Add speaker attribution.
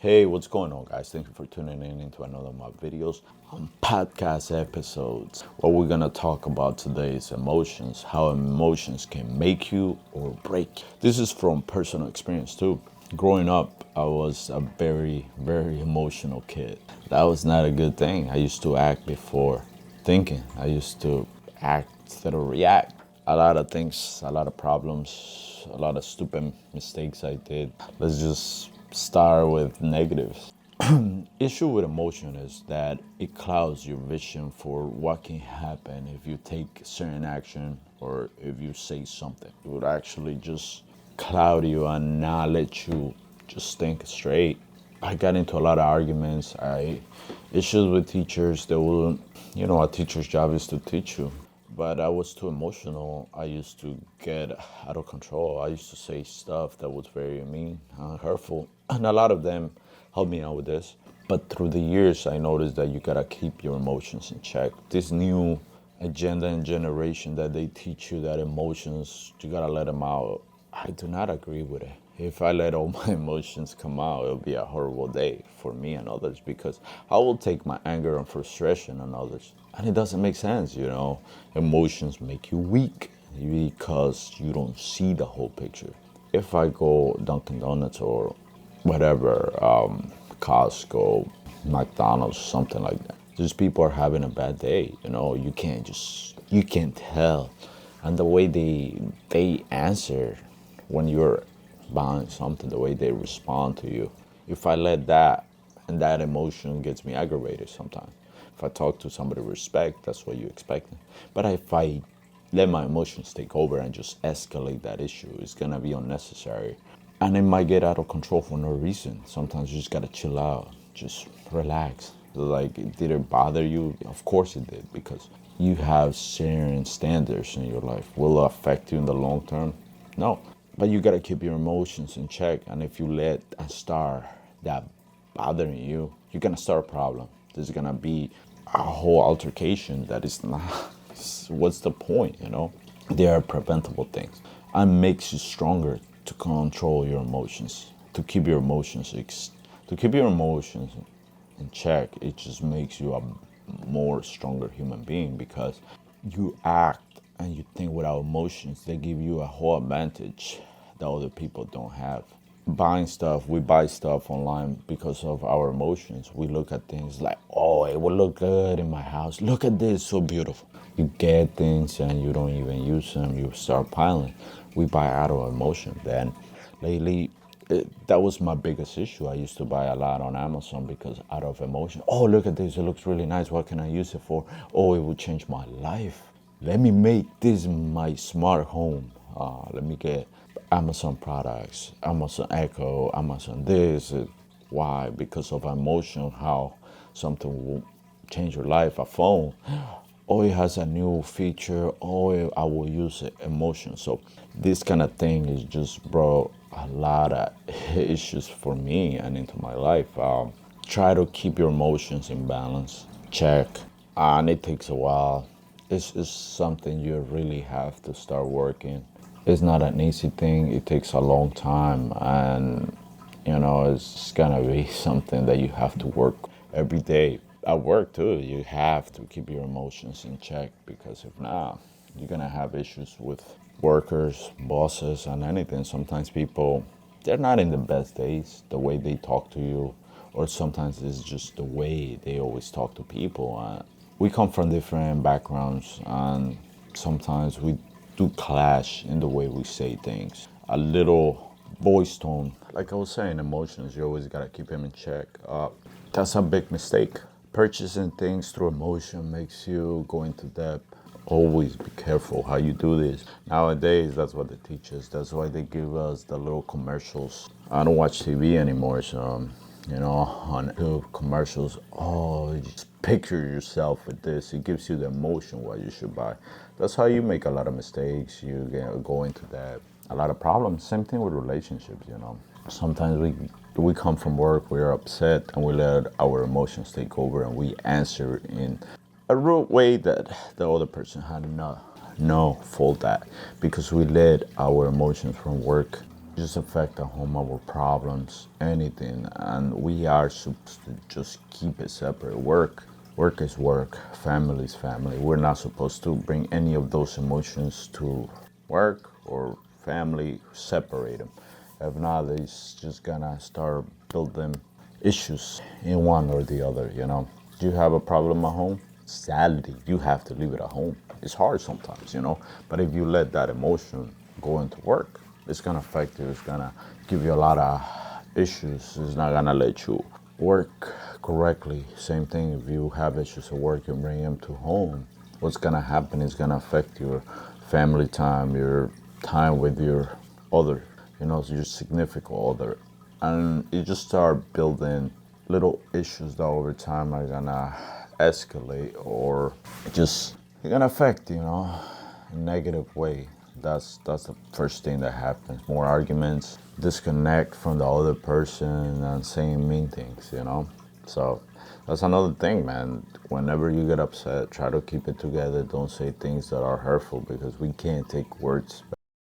Speaker 1: Hey, what's going on, guys? Thank you for tuning in into another of my videos on podcast episodes. What we're gonna talk about today is emotions, how emotions can make you or break you. This is from personal experience too. Growing up, I was a very emotional kid. That was not a good thing. I used to act before thinking. I used to act instead of react. A lot of things, a lot of problems, a lot of stupid mistakes I did. Let's just start with negatives. Issue with emotion is that it clouds your vision for what can happen if you take certain action or if you say something. It would actually just cloud you and not let you just think straight. I got into a lot of arguments. I issues with teachers. They will, a teacher's job is to teach you. But I was too emotional. I used to get out of control. I used to say stuff that was very mean, hurtful, and a lot of them helped me out with this. But through the years, I noticed that you gotta keep your emotions in check. This new agenda and generation that they teach you that emotions, you gotta let them out. I do not agree with it. If I let all my emotions come out, it'll be a horrible day for me and others because I will take my anger and frustration on others. And it doesn't make sense. Emotions make you weak because you don't see the whole picture. If I go Dunkin' Donuts or whatever, Costco, McDonald's, something like that, these people are having a bad day. You can't tell. And the way they answer when you're buying something, the way they respond to you. If I let that, and that emotion gets me aggravated sometimes. If I talk to somebody with respect, that's what you expect. But if I let my emotions take over and just escalate that issue, it's gonna be unnecessary. And it might get out of control for no reason. Sometimes you just gotta chill out, just relax. Like, did it bother you? Of course it did, because you have certain standards in your life. Will it affect you in the long term? No. But you gotta keep your emotions in check. And if you let a start that bothering you, you're gonna start a problem. There's gonna be a whole altercation that is not, what's the point? They are preventable things. And makes you stronger to control your emotions, to keep your emotions in check. It just makes you a more stronger human being because you act and you think without emotions. They give you a whole advantage that other people don't have. We buy stuff online because of our emotions. We look at things like, oh, it will look good in my house. Look at this, so beautiful. You get things and you don't even use them. You start piling. We buy out of emotion. Then lately, that was my biggest issue. I used to buy a lot on Amazon because out of emotion. Oh, look at this. It looks really nice. What can I use it for? Oh, it will change my life. Let me make this my smart home. Let me get Amazon products, Amazon Echo, Amazon this. Why? Because of emotion, how something will change your life. A phone. Oh, it has a new feature. Oh, I will use it. Emotion. So this kind of thing is just brought a lot of issues for me and into my life. Try to keep your emotions in balance. Check. And it takes a while. It's something you really have to start working. It's not an easy thing. It takes a long time, and it's gonna be something that you have to work every day. At work too, you have to keep your emotions in check because if not, you're gonna have issues with workers, bosses, and anything. Sometimes people, they're not in the best days. The way they talk to you, or sometimes it's just the way they always talk to people. We come from different backgrounds, and sometimes we do clash in the way we say things. A little voice tone, like I was saying, emotions, you always gotta keep them in check. That's a big mistake. Purchasing things through emotion makes you go into debt. Always be careful how you do this. Nowadays, that's what they teach us. That's why they give us the little commercials. I don't watch TV anymore, so on YouTube commercials, oh, you just picture yourself with this. It gives you the emotion what you should buy. That's how you make a lot of mistakes. You go into that. A lot of problems. Same thing with relationships. Sometimes we come from work, we're upset, and we let our emotions take over, and we answer in a rude way that the other person had no fault at, because we let our emotions from work just affect our home, our problems, anything. And we are supposed to just keep it separate. Work is work, family is family. We're not supposed to bring any of those emotions to work or family, separate them. If not, it's just gonna start building issues in one or the other, you know. Do you have a problem at home? Sadly, you have to leave it at home. It's hard sometimes, you know, but if you let that emotion go into work, it's gonna affect you. It's gonna give you a lot of issues. It's not gonna let you work correctly. Same thing, if you have issues at work, you bring them to home. What's gonna happen is gonna affect your family time, your time with your other, you know, your significant other. And you just start building little issues that over time are gonna escalate or just you're gonna affect, you know, a negative way. That's the first thing that happens. More arguments, disconnect from the other person and saying mean things, you know. So that's another thing, man. Whenever you get upset, try to keep it together. Don't say things that are hurtful because we can't take words